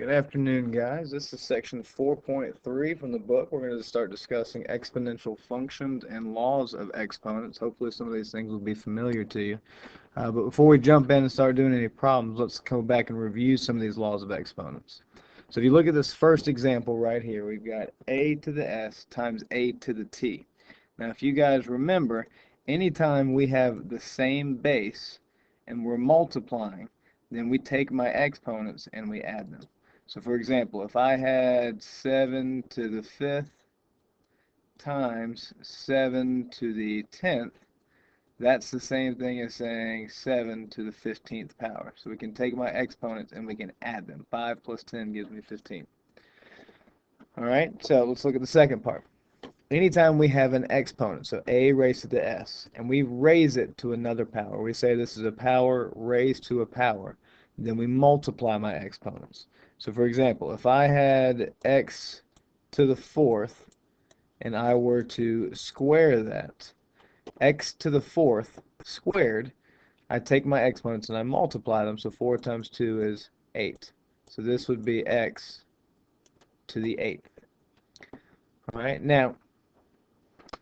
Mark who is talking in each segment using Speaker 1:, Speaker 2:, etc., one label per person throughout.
Speaker 1: Good afternoon, guys. This is section 4.3 from the book. We're going to start discussing exponential functions and laws of exponents. Hopefully some of these things will be familiar to you. But before we jump in and start doing any problems, let's go back and review some of these laws of exponents. So if you look at this first example right here, we've got a to the s times a to the t. Now if you guys remember, anytime we have the same base and we're multiplying, then we take my exponents and we add them. So for example, if I had 7 to the 5th times 7 to the 10th, that's the same thing as saying 7 to the 15th power. So we can take my exponents and we can add them. 5 plus 10 gives me 15. All right, so let's look at the second part. Anytime we have an exponent, so a raised to the s, and we raise it to another power, we say this is a power raised to a power, then we multiply my exponents. So for example, if I had x to the 4th and I were to square that, x to the 4th squared, I take my exponents and I multiply them, so 4 times 2 is 8. So this would be x to the 8th. All right, now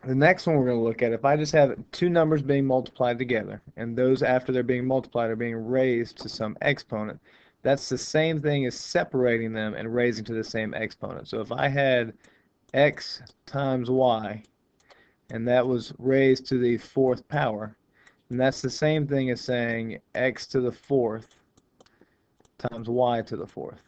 Speaker 1: the next one we're going to look at, if I just have two numbers being multiplied together, and those after they're being multiplied are being raised to some exponent, that's the same thing as separating them and raising to the same exponent. So if I had x times y, and that was raised to the 4th power, and that's the same thing as saying x to the 4th times y to the 4th.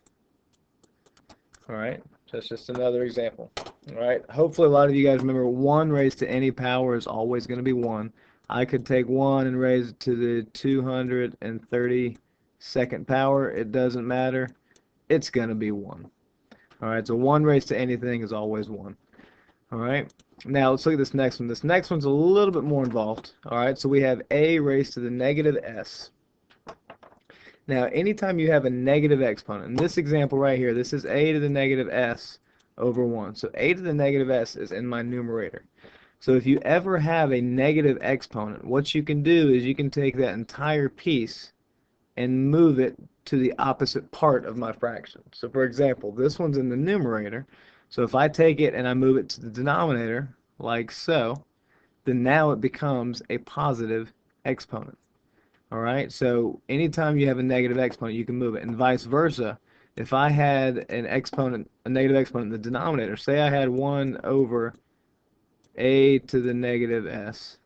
Speaker 1: All right, so that's just another example. All right, hopefully a lot of you guys remember 1 raised to any power is always going to be 1. I could take 1 and raise it to the 232nd power. It doesn't matter. It's going to be 1. All right, so 1 raised to anything is always 1. All right, now let's look at this next one. This next one's a little bit more involved. All right, so we have a raised to the negative s. Now, anytime you have a negative exponent, in this example right here, this is a to the negative s over 1. So a to the negative s is in my numerator. So if you ever have a negative exponent, what you can do is you can take that entire piece and move it to the opposite part of my fraction. So for example, this one's in the numerator. So if I take it and I move it to the denominator, like so, then now it becomes a positive exponent. All right, so anytime you have a negative exponent, you can move it, and vice versa. If I had an exponent, a negative exponent in the denominator, say I had 1 over a to the negative s,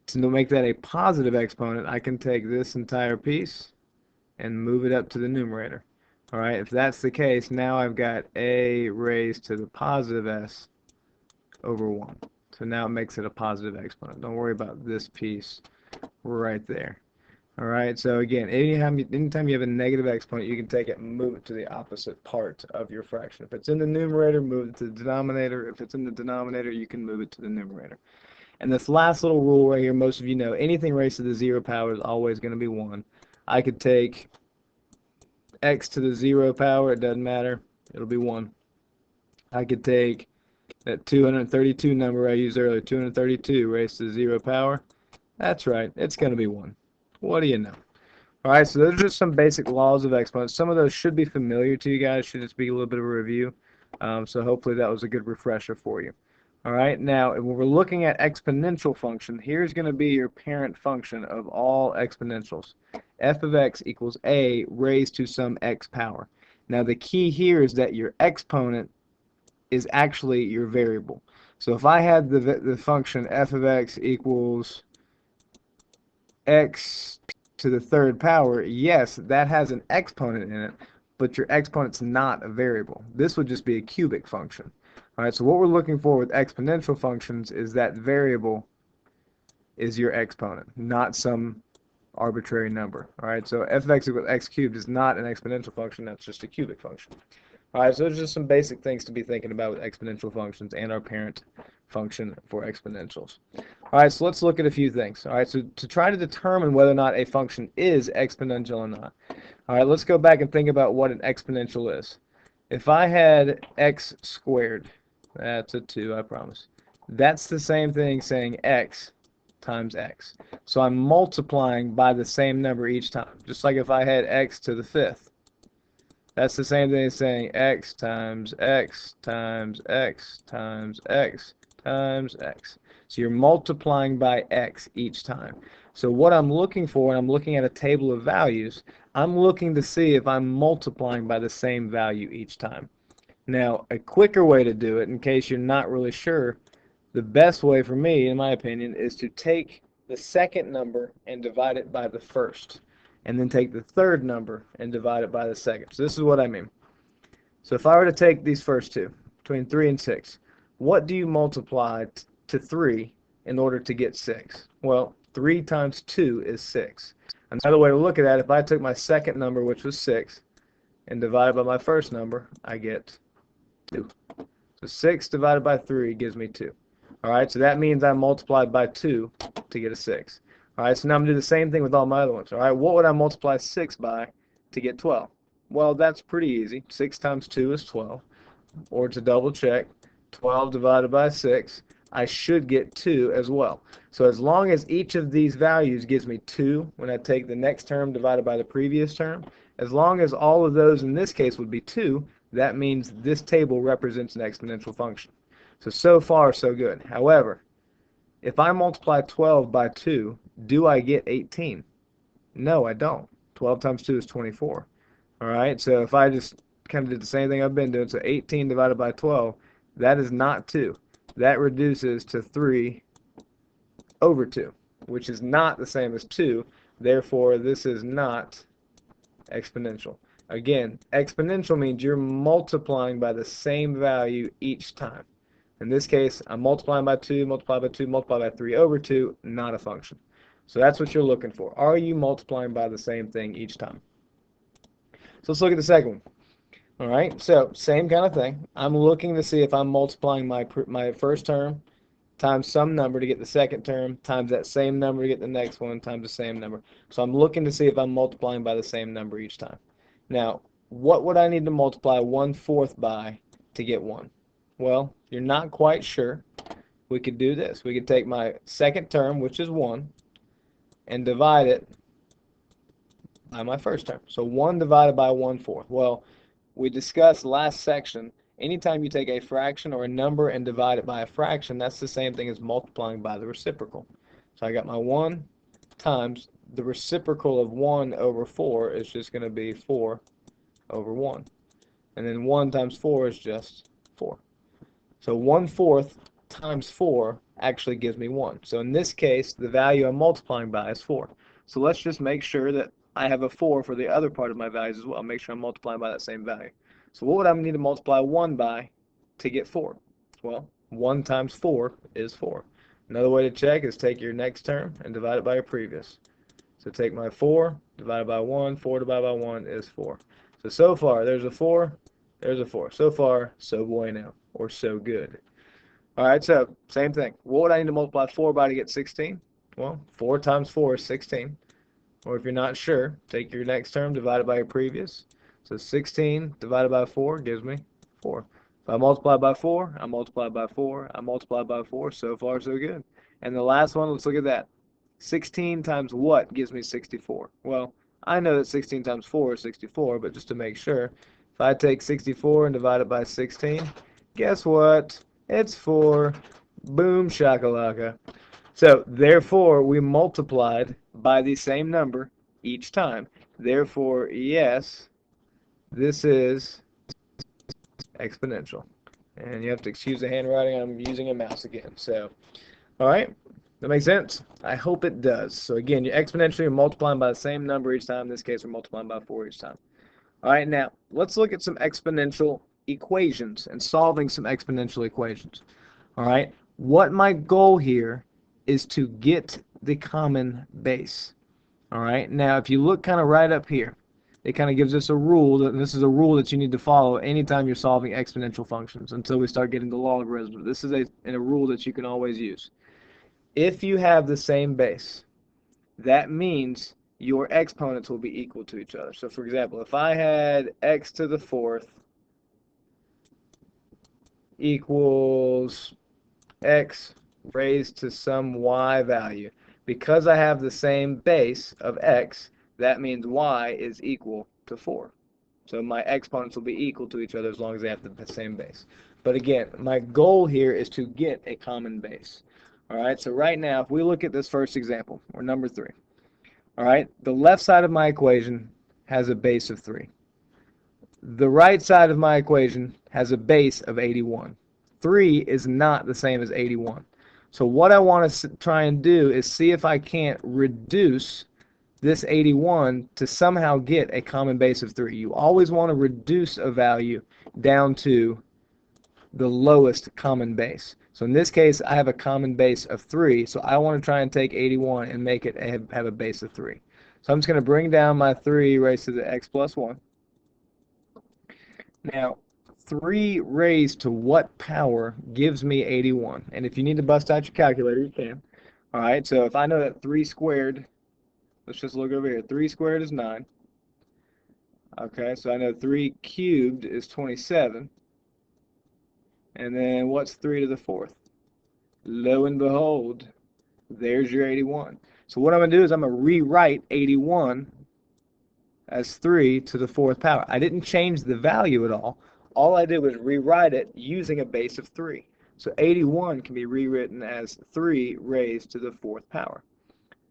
Speaker 1: to make that a positive exponent, I can take this entire piece and move it up to the numerator. All right, if that's the case, now I've got a raised to the positive s over 1. So now it makes it a positive exponent. Don't worry about this piece right there. All right, so again, anytime you have a negative exponent, you can take it and move it to the opposite part of your fraction. If it's in the numerator, move it to the denominator. If it's in the denominator, you can move it to the numerator. And this last little rule right here, most of you know, anything raised to the 0 power is always going to be 1. I could take x to the 0 power, it doesn't matter, it'll be 1. I could take that 232 number I used earlier, 232 raised to the 0 power, that's right, it's going to be 1. What do you know? All right, so those are just some basic laws of exponents. Some of those should be familiar to you guys, should just be a little bit of a review. So hopefully that was a good refresher for you. All right, now when we're looking at exponential function, here's going to be your parent function of all exponentials. F of x equals a raised to some x power. Now the key here is that your exponent is actually your variable. So if I had the function f of x equals x to the 3rd power, yes, that has an exponent in it, but your exponent's not a variable. This would just be a cubic function. All right, so what we're looking for with exponential functions is that variable is your exponent, not some arbitrary number. All right, so f of x equals x cubed is not an exponential function, that's just a cubic function. All right, so those are just some basic things to be thinking about with exponential functions and our parent function for exponentials. All right, so let's look at a few things. All right, so to try to determine whether or not a function is exponential or not. All right, let's go back and think about what an exponential is. If I had x squared, that's a 2, I promise. That's the same thing saying x times x. So I'm multiplying by the same number each time. Just like if I had x to the 5th. That's the same thing as saying x times x times x times x times x. So you're multiplying by x each time. So what I'm looking for when I'm looking at a table of values, I'm looking to see if I'm multiplying by the same value each time. Now, a quicker way to do it, in case you're not really sure, the best way for me, in my opinion, is to take the second number and divide it by the first, and then take the third number and divide it by the second. So this is what I mean. So if I were to take these first two, between 3 and 6, what do you multiply to 3 in order to get 6? Well, 3 times 2 is 6. Another way to look at that, if I took my second number, which was 6, and divide it by my first number, I get 2. So 6 divided by 3 gives me 2. All right, so that means I multiplied by 2 to get a 6. All right, so now I'm going to do the same thing with all my other ones. All right, what would I multiply 6 by to get 12? Well, that's pretty easy. 6 times 2 is 12. Or to double check, 12 divided by 6, I should get 2 as well. So as long as each of these values gives me 2 when I take the next term divided by the previous term, as long as all of those in this case would be 2, that means this table represents an exponential function. So far, so good. However, if I multiply 12 by 2, do I get 18? No, I don't. 12 times 2 is 24. All right, so if I just kind of did the same thing I've been doing, so 18 divided by 12, that is not 2. That reduces to 3 over 2, which is not the same as 2. Therefore, this is not exponential. Again, exponential means you're multiplying by the same value each time. In this case, I'm multiplying by 2, multiply by 2, multiply by 3 over 2, not a function. So that's what you're looking for. Are you multiplying by the same thing each time? So let's look at the second one. All right, so same kind of thing. I'm looking to see if I'm multiplying my first term times some number to get the second term, times that same number to get the next one, times the same number. So I'm looking to see if I'm multiplying by the same number each time. Now, what would I need to multiply 1/4 by to get 1? Well, you're not quite sure. We could do this. We could take my second term, which is 1, and divide it by my first term. So 1 divided by 1/4. Well, we discussed last section, anytime you take a fraction or a number and divide it by a fraction, that's the same thing as multiplying by the reciprocal. So I got my 1 times the reciprocal of 1 over 4 is just going to be 4 over 1. And then 1 times 4 is just 4. So 1/4 times 4 actually gives me 1. So in this case, the value I'm multiplying by is 4. So let's just make sure that I have a 4 for the other part of my values as well. Make sure I'm multiplying by that same value. So what would I need to multiply 1 by to get 4? Well, 1 times 4 is 4. Another way to check is take your next term and divide it by your previous. So take my 4 divided by 1. 4 divided by 1 is 4. So far, there's a 4, there's a 4. So far, so bueno, or so good. All right, so same thing. What would I need to multiply 4 by to get 16? Well, 4 times 4 is 16. Or if you're not sure, take your next term, divide it by your previous. So 16 divided by 4 gives me 4. If I multiply by 4, I multiply by 4, I multiply by 4. So far, so good. And the last one, let's look at that. 16 times what gives me 64? Well, I know that 16 times 4 is 64, but just to make sure, if I take 64 and divide it by 16, guess what? It's 4. Boom shakalaka. So, therefore, we multiplied by the same number each time. Therefore, yes, this is exponential. And you have to excuse the handwriting. I'm using a mouse again. So, all right, that makes sense? I hope it does. So, again, you're exponentially you're multiplying by the same number each time. In this case, we're multiplying by 4 each time. All right, now, let's look at some exponential equations and solving some exponential equations. All right, what my goal here is to get the common base. All right, now if you look kind of right up here, it kind of gives us a rule, and this is a rule that you need to follow anytime you're solving exponential functions until we start getting the logarithms. This is a rule that you can always use. If you have the same base, that means your exponents will be equal to each other. So for example, if I had x to the 4th equals x raised to some y value. Because I have the same base of x, that means y is equal to 4. So my exponents will be equal to each other as long as they have the same base. But again, my goal here is to get a common base. All right, so right now, if we look at this first example, or number 3, all right, the left side of my equation has a base of 3. The right side of my equation has a base of 81. 3 is not the same as 81. So what I want to try and do is see if I can't reduce this 81 to somehow get a common base of 3. You always want to reduce a value down to the lowest common base. So in this case, I have a common base of 3, so I want to try and take 81 and make it have a base of 3. So I'm just going to bring down my 3 raised to the x plus 1. Now, 3 raised to what power gives me 81? And if you need to bust out your calculator, you can. All right, so if I know that 3 squared, let's just look over here. 3 squared is 9. Okay, so I know 3 cubed is 27. And then what's 3 to the 4th? Lo and behold, there's your 81. So what I'm going to do is I'm going to rewrite 81 as 3 to the 4th power. I didn't change the value at all. All I did was rewrite it using a base of 3. So 81 can be rewritten as 3 raised to the 4th power.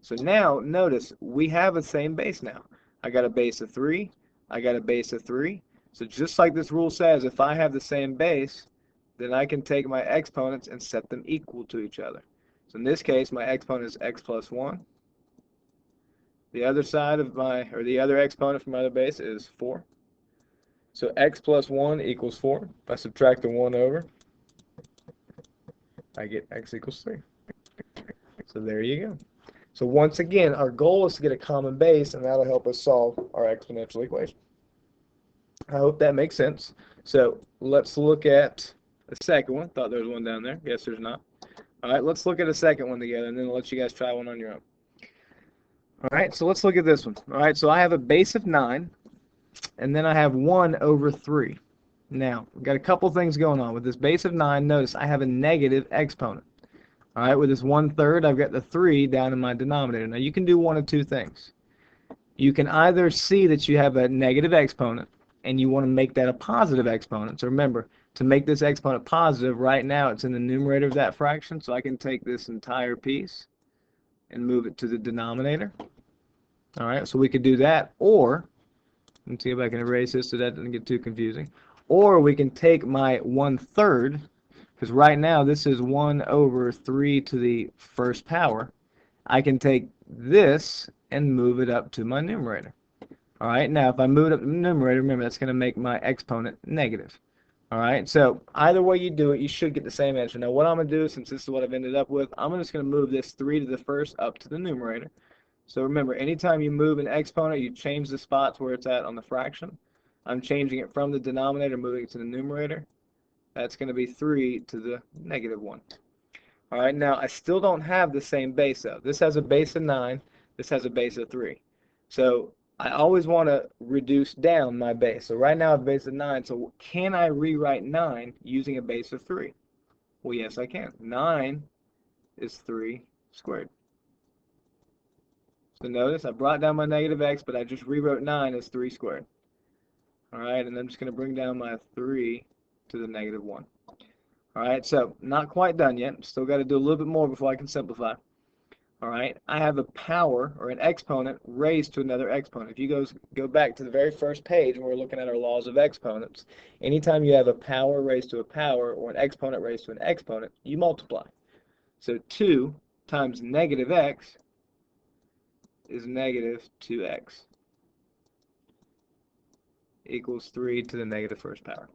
Speaker 1: So now, notice, we have the same base now. I got a base of 3. I got a base of 3. So just like this rule says, if I have the same base, then I can take my exponents and set them equal to each other. So in this case, my exponent is x plus 1. The other side of the other exponent from my other base is 4. So x plus 1 equals 4. If I subtract the 1 over, I get x equals 3. So there you go. So once again, our goal is to get a common base, and that'll help us solve our exponential equation. I hope that makes sense. So let's look at the second one. Thought there was one down there. Guess there's not. All right, let's look at a second one together, and then I'll let you guys try one on your own. All right, so let's look at this one. All right, so I have a base of 9, and then I have 1 over 3. Now, we've got a couple things going on. With this base of 9, notice I have a negative exponent. All right, with this 1/3, I've got the 3 down in my denominator. Now, you can do one of two things. You can either see that you have a negative exponent, and you want to make that a positive exponent. So remember, to make this exponent positive, right now it's in the numerator of that fraction, so I can take this entire piece and move it to the denominator. All right, so we could do that, or, let's see if I can erase this so that doesn't get too confusing, or we can take my 1/3, because right now this is 1 over 3 to the 1st power. I can take this and move it up to my numerator. All right, now if I move it up to the numerator, remember that's going to make my exponent negative. All right, so either way you do it, you should get the same answer. Now what I'm going to do, since this is what I've ended up with, I'm just going to move this 3 to the 1st up to the numerator. So remember, anytime you move an exponent, you change the spots where it's at on the fraction. I'm changing it from the denominator, moving it to the numerator. That's going to be 3 to the negative 1. All right, now I still don't have the same base though. This has a base of 9. This has a base of 3. So I always want to reduce down my base. So right now I have a base of 9. So can I rewrite 9 using a base of 3? Well, yes, I can. 9 is 3 squared. So notice I brought down my negative x, but I just rewrote 9 as 3 squared. All right, and I'm just going to bring down my 3 to the negative 1. All right, so not quite done yet. Still got to do a little bit more before I can simplify. All right, I have a power, or an exponent, raised to another exponent. If you go back to the very first page when we're looking at our laws of exponents, anytime you have a power raised to a power or an exponent raised to an exponent, you multiply. So 2 times negative x is negative 2x equals 3 to the negative 1st power.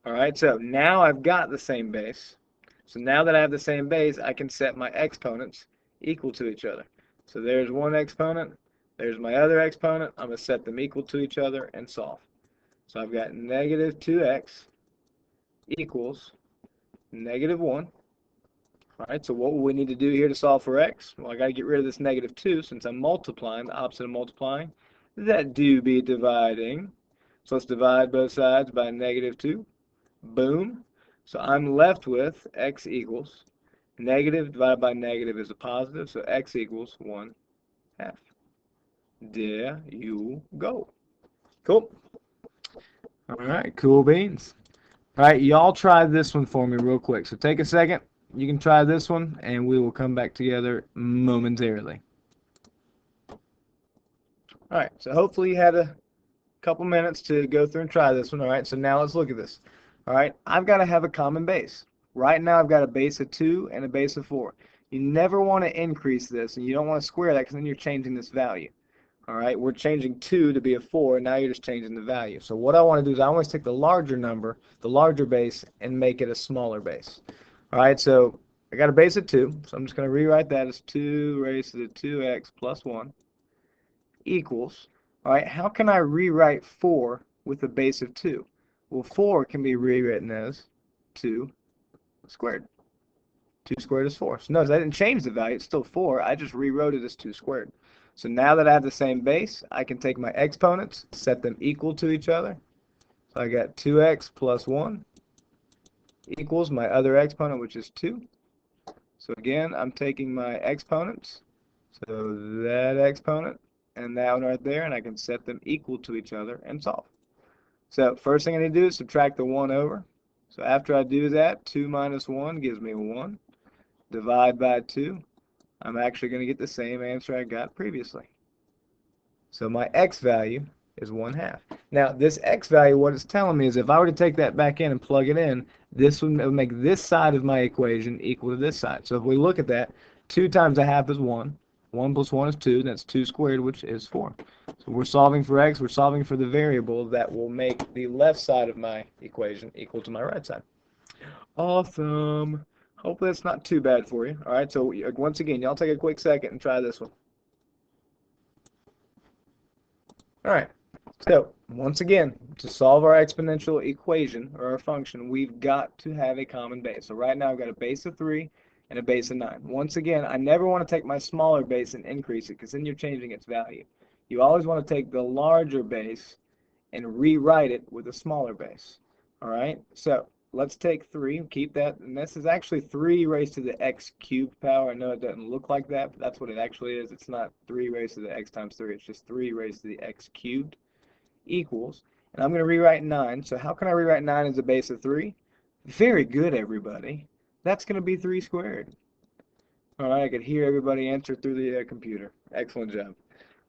Speaker 1: All right, so now I've got the same base. So now that I have the same base, I can set my exponents equal to each other. So there's one exponent, there's my other exponent. I'm going to set them equal to each other and solve. So I've got negative 2x equals negative 1. All right, so what will we need to do here to solve for x? Well, I got to get rid of this negative 2 since I'm multiplying, the opposite of multiplying. That do be dividing. So let's divide both sides by negative 2. Boom. So I'm left with x equals negative divided by negative is a positive, so x equals 1/2. There you go. Cool. All right, cool beans. All right, y'all try this one for me real quick. So take a second. You can try this one, and we will come back together momentarily. All right, so hopefully you had a couple minutes to go through and try this one. All right, so now let's look at this. All right, I've got to have a common base. Right now I've got a base of 2 and a base of 4. You never want to increase this, and you don't want to square that because then you're changing this value. All right, we're changing 2 to be a 4, and now you're just changing the value. So what I want to do is I want to take the larger number, the larger base, and make it a smaller base. All right, so I got a base of 2, so I'm just going to rewrite that as 2 raised to the 2x plus 1 equals, all right, how can I rewrite 4 with a base of 2? Well, 4 can be rewritten as 2 squared. 2 squared is 4. So notice I didn't change the value. It's still 4. I just rewrote it as 2 squared. So now that I have the same base, I can take my exponents, set them equal to each other. So I got 2x plus 1 equals my other exponent, which is 2. So again, I'm taking my exponents. So that exponent and that one right there, and I can set them equal to each other and solve. So first thing I need to do is subtract the 1 over. So after I do that, 2 minus 1 gives me 1. Divide by 2. I'm actually going to get the same answer I got previously. So my x value is 1/2. Now this x value, what it's telling me is if I were to take that back in and plug it in, this would make this side of my equation equal to this side. So if we look at that, 2 times 1/2 is 1. 1 plus 1 is 2. That's 2 squared, which is 4. So we're solving for x. We're solving for the variable that will make the left side of my equation equal to my right side. Awesome. Hopefully that's not too bad for you. All right, so once again, y'all take a quick second and try this one. All right, so once again, to solve our exponential equation or our function, we've got to have a common base. So right now I've got a base of 3 and a base of 9. Once again, I never want to take my smaller base and increase it because then you're changing its value. You always want to take the larger base and rewrite it with a smaller base. All right, so let's take 3, keep that, and this is actually 3 raised to the x cubed power. I know it doesn't look like that, but that's what it actually is. It's not 3 raised to the x times 3, it's just 3 raised to the x cubed equals, and I'm going to rewrite 9. So how can I rewrite 9 as a base of 3? Very good, everybody. That's going to be 3 squared. All right, I could hear everybody answer through the computer. Excellent job.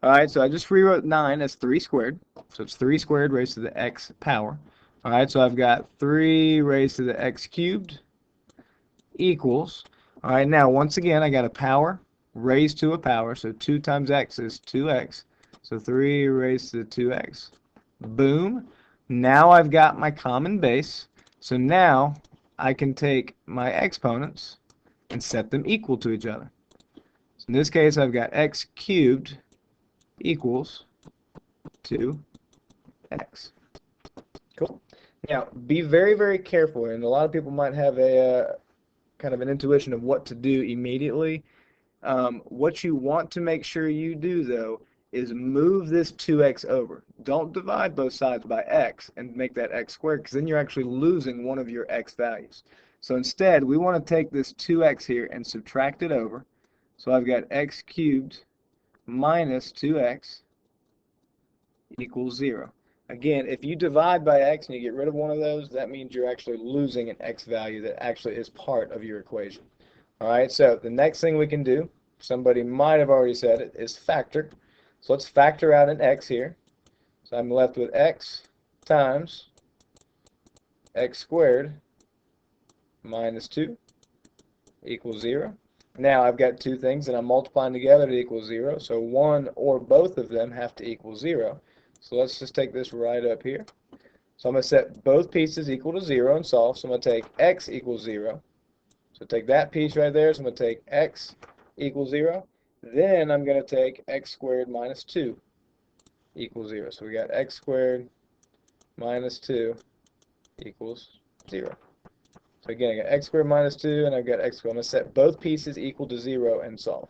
Speaker 1: All right, so I just rewrote 9 as 3 squared. So it's 3 squared raised to the x power. All right, so I've got 3 raised to the x cubed equals. All right, now once again, I got a power raised to a power. So 2 times x is 2x. So 3 raised to the 2x. Boom. Now I've got my common base. So now I can take my exponents and set them equal to each other. So in this case, I've got x cubed equals 2x. Cool. Now, be very, very careful, and a lot of people might have a kind of an intuition of what to do immediately. What you want to make sure you do, though, is move this 2x over. Don't divide both sides by x and make that x squared, because then you're actually losing one of your x values. So instead, we want to take this 2x here and subtract it over. So I've got x cubed minus 2x equals 0. Again, if you divide by x and you get rid of one of those, that means you're actually losing an x value that actually is part of your equation. All right, so the next thing we can do, somebody might have already said it, is factor. So let's factor out an x here. So I'm left with x times x squared minus 2 equals 0. Now I've got two things that I'm multiplying together to equal 0. So one or both of them have to equal 0. So let's just take this right up here. So I'm going to set both pieces equal to 0 and solve. So I'm going to take x equals 0. So take that piece right there. So I'm going to take x equals 0. Then I'm going to take x squared minus 2 equals 0. So we got x squared minus 2 equals 0. So again, I got x squared minus 2, and I've got x squared. I'm going to set both pieces equal to 0 and solve.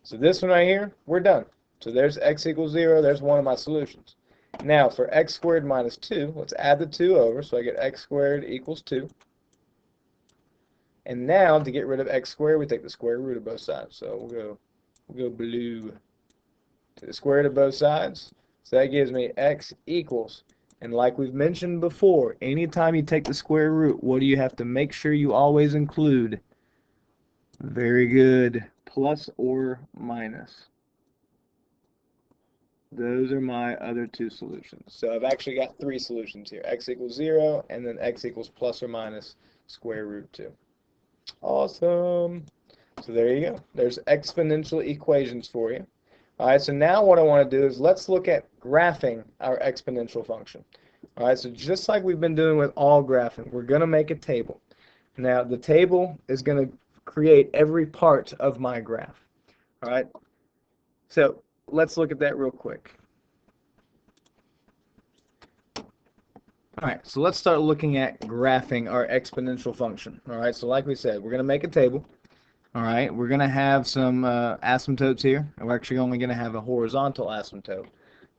Speaker 1: So this one right here, we're done. So there's x equals 0. There's one of my solutions. Now for x squared minus 2, let's add the 2 over. So I get x squared equals 2. And now to get rid of x squared, we take the square root of both sides. So we'll go blue to the square root of both sides. So that gives me x equals And like we've mentioned before, anytime you take the square root, what do you have to make sure you always include? Very good. Plus or minus. Those are my other two solutions. So I've actually got three solutions here. X equals 0, and then x equals plus or minus square root 2. Awesome. So there you go. There's exponential equations for you. All right, so now what I want to do is let's look at graphing our exponential function. All right, so just like we've been doing with all graphing, we're going to make a table. Now, the table is going to create every part of my graph. All right, so let's look at that real quick. All right, so let's start looking at graphing our exponential function. All right, so like we said, we're going to make a table. All right, we're going to have some asymptotes here, and we're actually only going to have a horizontal asymptote.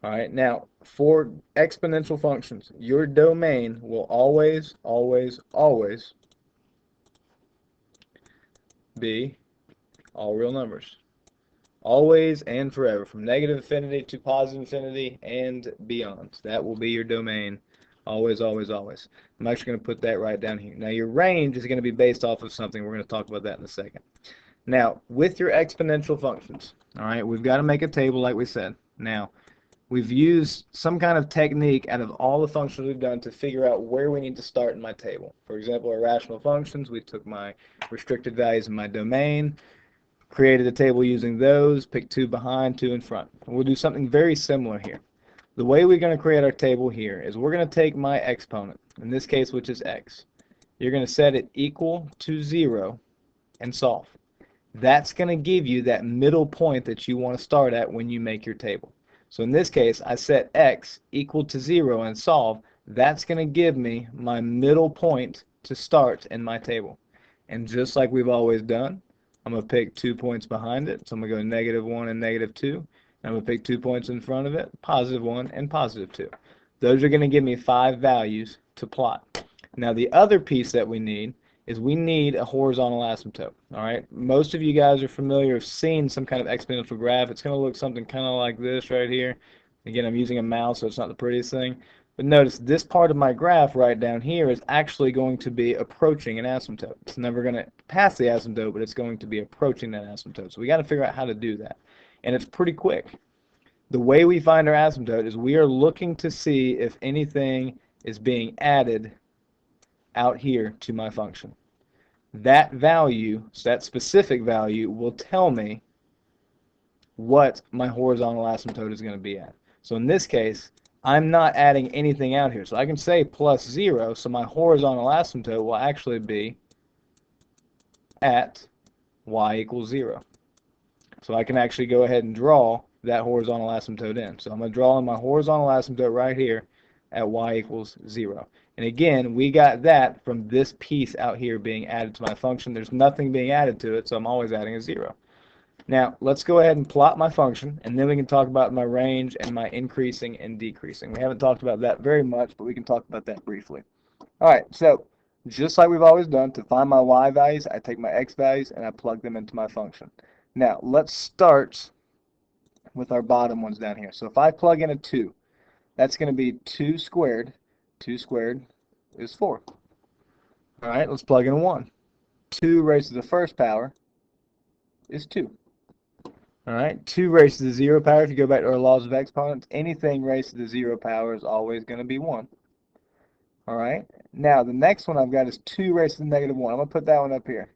Speaker 1: All right, now for exponential functions, your domain will always, always, always be all real numbers. Always and forever, from negative infinity to positive infinity and beyond. That will be your domain. Always, always, always. I'm actually going to put that right down here. Now, your range is going to be based off of something. We're going to talk about that in a second. Now, with your exponential functions, all right, we've got to make a table like we said. Now, we've used some kind of technique out of all the functions we've done to figure out where we need to start in my table. For example, our rational functions, we took my restricted values in my domain, created a table using those, picked two behind, two in front. And we'll do something very similar here. The way we're going to create our table here is we're going to take my exponent, in this case, which is x. You're going to set it equal to 0 and solve. That's going to give you that middle point that you want to start at when you make your table. So in this case, I set x equal to 0 and solve. That's going to give me my middle point to start in my table. And just like we've always done, I'm going to pick 2 points behind it. So I'm going to go -1 and -2. And I'm going to pick 2 points in front of it, +1 and +2. Those are going to give me 5 values to plot. Now the other piece that we need is we need a horizontal asymptote. All right, most of you guys are familiar with seeing some kind of exponential graph. It's going to look something kind of like this right here. Again, I'm using a mouse, so it's not the prettiest thing. But notice this part of my graph right down here is actually going to be approaching an asymptote. It's never going to pass the asymptote, but it's going to be approaching that asymptote. So we got to figure out how to do that. And it's pretty quick. The way we find our asymptote is we are looking to see if anything is being added out here to my function. That value, so that specific value, will tell me what my horizontal asymptote is going to be at. So in this case, I'm not adding anything out here. So I can say +0, so my horizontal asymptote will actually be at y equals 0. So I can actually go ahead and draw that horizontal asymptote in. So I'm going to draw in my horizontal asymptote right here at y equals 0. And again, we got that from this piece out here being added to my function. There's nothing being added to it, so I'm always adding a 0. Now, let's go ahead and plot my function, and then we can talk about my range and my increasing and decreasing. We haven't talked about that very much, but we can talk about that briefly. All right, so just like we've always done, to find my y values, I take my x values and I plug them into my function. Now, let's start with our bottom ones down here. So if I plug in a 2, that's going to be 2 squared. 2 squared is 4. All right, let's plug in a 1. 2 raised to the first power is 2. All right, 2 raised to the 0 power, if you go back to our laws of exponents, anything raised to the 0 power is always going to be 1. All right, now the next one I've got is 2 raised to the -1. I'm going to put that one up here.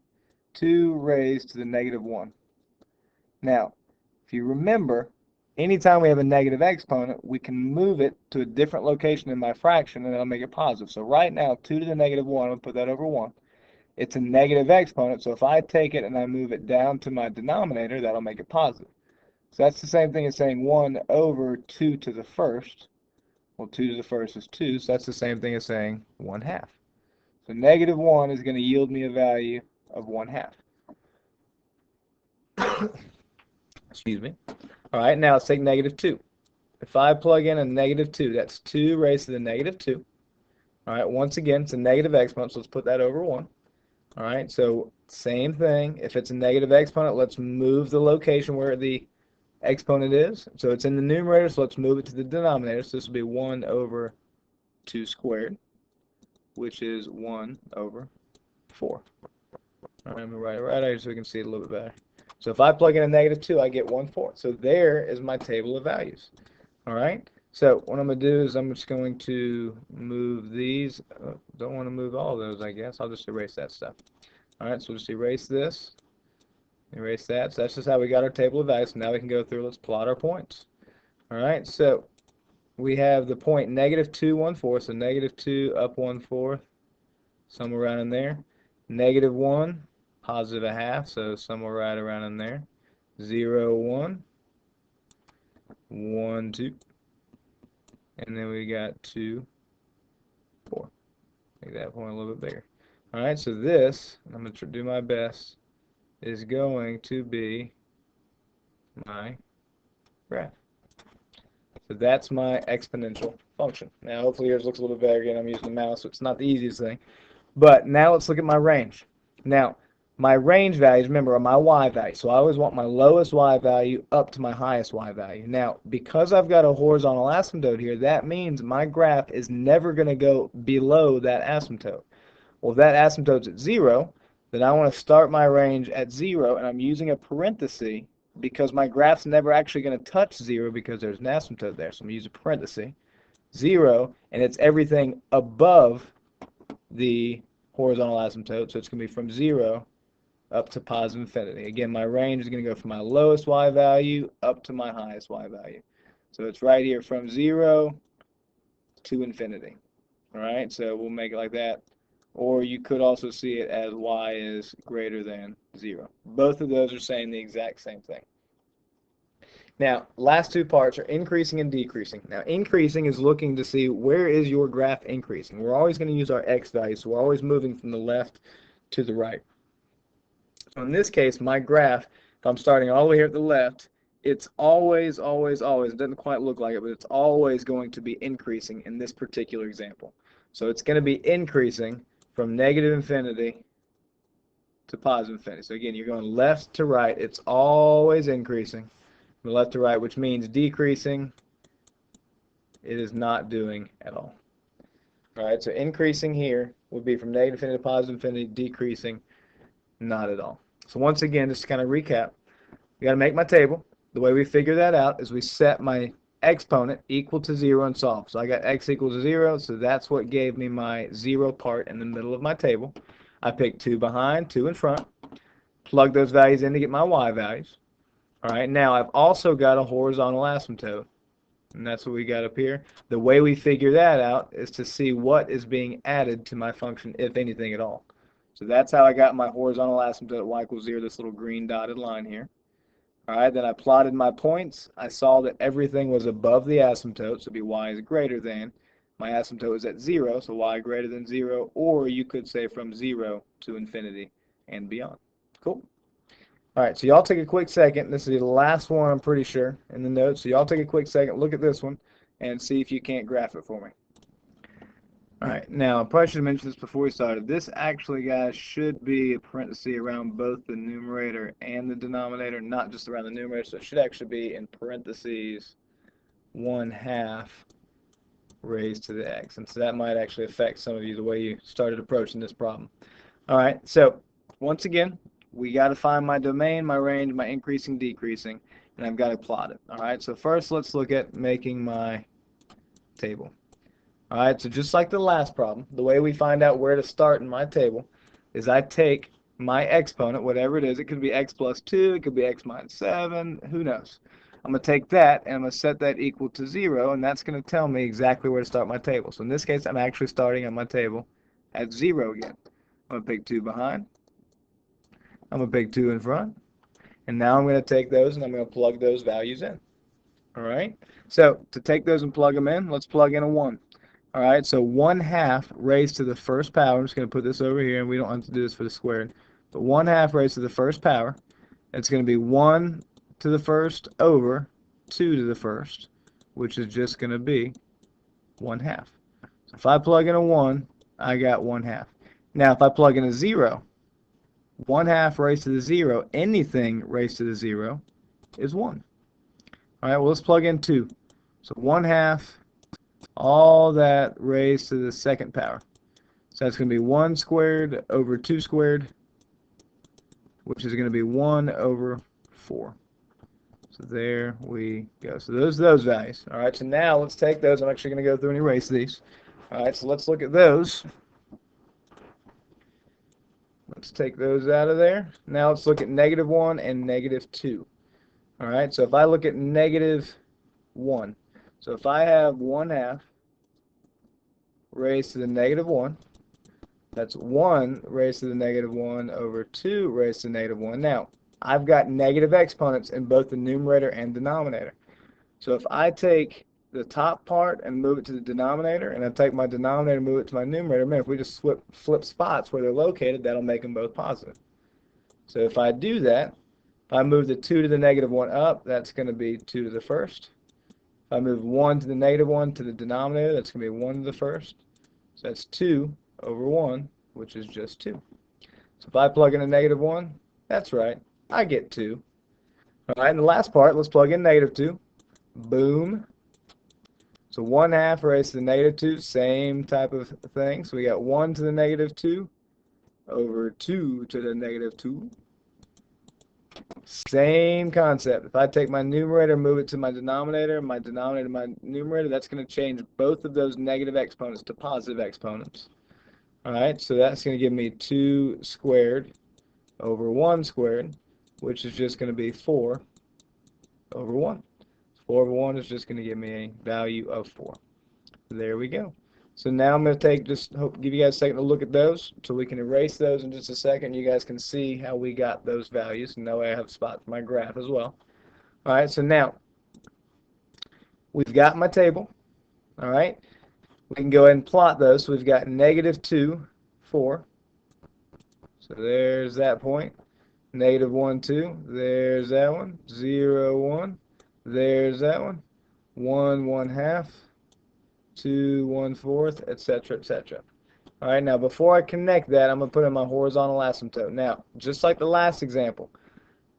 Speaker 1: 2 raised to the -1. Now, if you remember, anytime we have a negative exponent, we can move it to a different location in my fraction, and that'll make it positive. So right now, 2 to the -1, I'm going to put that over 1. It's a negative exponent, so if I take it and I move it down to my denominator, that'll make it positive. So that's the same thing as saying 1 over 2 to the first. Well, 2 to the first is 2, so that's the same thing as saying 1/2. So -1 is going to yield me a value of 1/2. Excuse me. All right, now let's take -2. If I plug in a -2, that's 2 raised to the -2. All right, once again, it's a negative exponent, so let's put that over 1. All right, so same thing. If it's a negative exponent, let's move the location where the exponent is. So it's in the numerator, so let's move it to the denominator. So this will be 1 over 2 squared, which is 1 over 4. All right, I'm going to write it right here so we can see it a little bit better. So if I plug in a -2, I get 1/4. So there is my table of values. All right. So what I'm going to do is I'm just going to move these. Oh, don't want to move all of those, I guess. I'll just erase that stuff. All right, so we'll just erase this, erase that. So that's just how we got our table of values. So now we can go through, let's plot our points. All right, so we have the point -2, 1/4, so -2 up 1/4, somewhere around in there. -1, positive 1/2, so somewhere right around in there. 0, 1, 1, 2, and then we got 2, 4. Make that point a little bit bigger. All right, so this, I'm going to do my best, is going to be my graph. So that's my exponential function. Now, hopefully yours looks a little bit better. Again, I'm using the mouse, so it's not the easiest thing. But now let's look at my range. Now, my range values, remember, are my y value. So I always want my lowest y value up to my highest y value. Now, because I've got a horizontal asymptote here, that means my graph is never going to go below that asymptote. Well, if that asymptote's at 0, then I want to start my range at 0, and I'm using a parenthesis because my graph's never actually going to touch 0 because there's an asymptote there. So I'm going to use a parenthesis, 0, and it's everything above the horizontal asymptote, so it's going to be from 0 up to positive infinity. Again, my range is going to go from my lowest y value up to my highest y value. So it's right here from 0 to infinity. All right, so we'll make it like that. Or you could also see it as y is greater than 0. Both of those are saying the exact same thing. Now, last two parts are increasing and decreasing. Now, increasing is looking to see where is your graph increasing. We're always going to use our x value, so we're always moving from the left to the right. So in this case, my graph, if I'm starting all the way here at the left, it's always, always, always, it doesn't quite look like it, but it's always going to be increasing in this particular example. So it's going to be increasing from negative infinity to positive infinity. So again, you're going left to right. It's always increasing from left to right, which means decreasing it is not doing at all. All right, so increasing here would be from negative infinity to positive infinity, decreasing not at all. So once again, just to kind of recap, we got to make my table. The way we figure that out is we set my exponent equal to 0 and solve. So I got x equals 0, so that's what gave me my 0 part in the middle of my table. I picked 2 behind, 2 in front, plug those values in to get my y values. All right, now I've also got a horizontal asymptote, and that's what we got up here. The way we figure that out is to see what is being added to my function, if anything at all. So that's how I got my horizontal asymptote at y equals 0, this little green dotted line here. All right, then I plotted my points. I saw that everything was above the asymptote, so it'd be y is greater than. My asymptote is at 0, so y greater than 0, or you could say from 0 to infinity and beyond. Cool. All right, so y'all take a quick second. This is the last one, I'm pretty sure, in the notes. So y'all take a quick second, look at this one, and see if you can't graph it for me. All right, now I probably should have mentioned this before we started. This actually, guys, should be a parenthesis around both the numerator and the denominator, not just around the numerator. So it should actually be in parentheses 1/2 raised to the x. And so that might actually affect some of you the way you started approaching this problem. All right, so once again, we got to find my domain, my range, my increasing, decreasing, and I've got to plot it. All right, so first let's look at making my table. All right, so just like the last problem, the way we find out where to start in my table is I take my exponent, whatever it is. It could be x plus 2, it could be x minus 7, who knows. I'm going to take that and I'm going to set that equal to 0, and that's going to tell me exactly where to start my table. So in this case, I'm actually starting on my table at 0 again. I'm going to pick 2 behind. I'm going to pick 2 in front. And now I'm going to take those and I'm going to plug those values in. All right, so to take those and plug them in, let's plug in a 1. All right, so 1/2 raised to the first power. I'm just going to put this over here, and we don't have to do this for the squared. But 1/2 raised to the first power. It's going to be 1 to the first over 2 to the first, which is just going to be 1/2. So if I plug in a 1, I got 1/2. Now, if I plug in a 0, 1/2 raised to the 0, anything raised to the 0 is 1. All right, well, let's plug in 2. So 1/2 All that raised to the second power. So that's going to be 1 squared over 2 squared, which is going to be 1 over 4. So there we go. So those values. All right, so now let's take those. I'm actually going to go through and erase these. All right, so let's look at those. Let's take those out of there. Now let's look at -1 and -2. All right, so if I look at -1, so if I have 1/2 raised to the -1, that's 1 raised to the -1 over 2 raised to the -1. Now, I've got negative exponents in both the numerator and denominator. So if I take the top part and move it to the denominator, and I take my denominator and move it to my numerator, man, if we just flip spots where they're located, that'll make them both positive. So if I do that, if I move the 2 to the -1 up, that's going to be 2 to the first. If I move 1 to the -1 to the denominator, that's going to be 1 to the first. So that's 2 over 1, which is just 2. So if I plug in a -1, that's right, I get 2. All right, and the last part, let's plug in -2. Boom. So 1/2 raised to the -2, same type of thing. So we got 1 to the -2 over 2 to the -2. Same concept. If I take my numerator and move it to my denominator to my numerator, that's going to change both of those negative exponents to positive exponents. All right, so that's going to give me 2 squared over 1 squared, which is just going to be 4 over 1. 4 over 1 is just going to give me a value of 4. There we go. So now I'm going to give you guys a second to look at those so we can erase those in just a second. You guys can see how we got those values. And that way I have a spot for my graph as well. All right, so now we've got my table. All right, we can go ahead and plot those. So we've got -2, 4. So there's that point. -1, 2. There's that one. 0, 1. There's that one. 1, 1/2. 2, 1/4, etc., etc. All right, now before I connect that, I'm going to put in my horizontal asymptote. Now, just like the last example,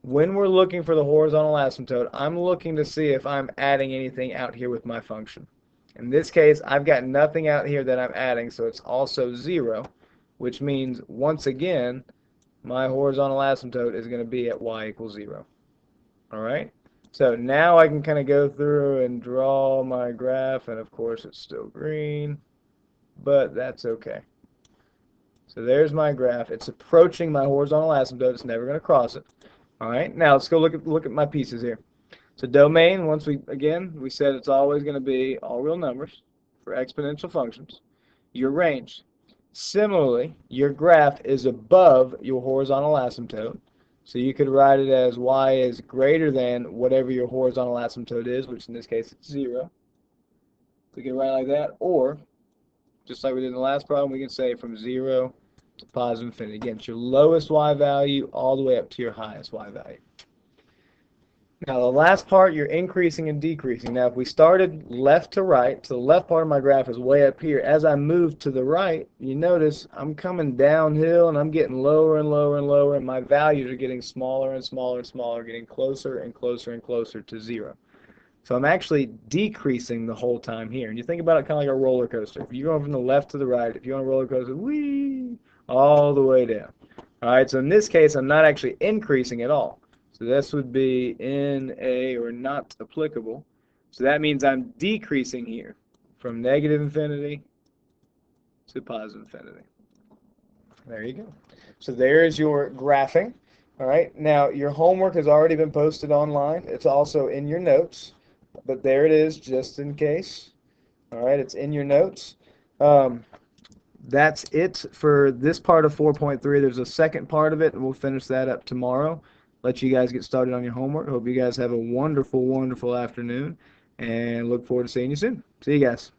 Speaker 1: when we're looking for the horizontal asymptote, I'm looking to see if I'm adding anything out here with my function. In this case, I've got nothing out here that I'm adding, so it's also 0, which means, once again, my horizontal asymptote is going to be at y equals 0. All right? So now I can kind of go through and draw my graph, and of course it's still green, but that's okay. So there's my graph. It's approaching my horizontal asymptote. It's never going to cross it. All right, now let's go look at my pieces here. So domain, we said it's always going to be all real numbers for exponential functions. Your range. Similarly, your graph is above your horizontal asymptote. So you could write it as y is greater than whatever your horizontal asymptote is, which in this case it's 0. We can write it like that, or just like we did in the last problem, we can say from 0 to positive infinity. Again, it's your lowest y value all the way up to your highest y value. Now the last part, you're increasing and decreasing. Now if we started left to right, so the left part of my graph is way up here. As I move to the right, you notice I'm coming downhill and I'm getting lower and lower and lower, and my values are getting smaller and smaller and smaller, getting closer and closer and closer to 0. So I'm actually decreasing the whole time here. And you think about it kind of like a roller coaster. If you're going from the left to the right, if you're on a roller coaster, whee, all the way down. All right, so in this case, I'm not actually increasing at all. So this would be NA or not applicable. So that means I'm decreasing here from negative infinity to positive infinity. There you go. So there's your graphing. All right, now your homework has already been posted online. It's also in your notes, but there it is just in case. All right, it's in your notes. That's it for this part of 4.3. There's a second part of it, and we'll finish that up tomorrow. Let you guys get started on your homework. Hope you guys have a wonderful, wonderful afternoon, and look forward to seeing you soon. See you guys.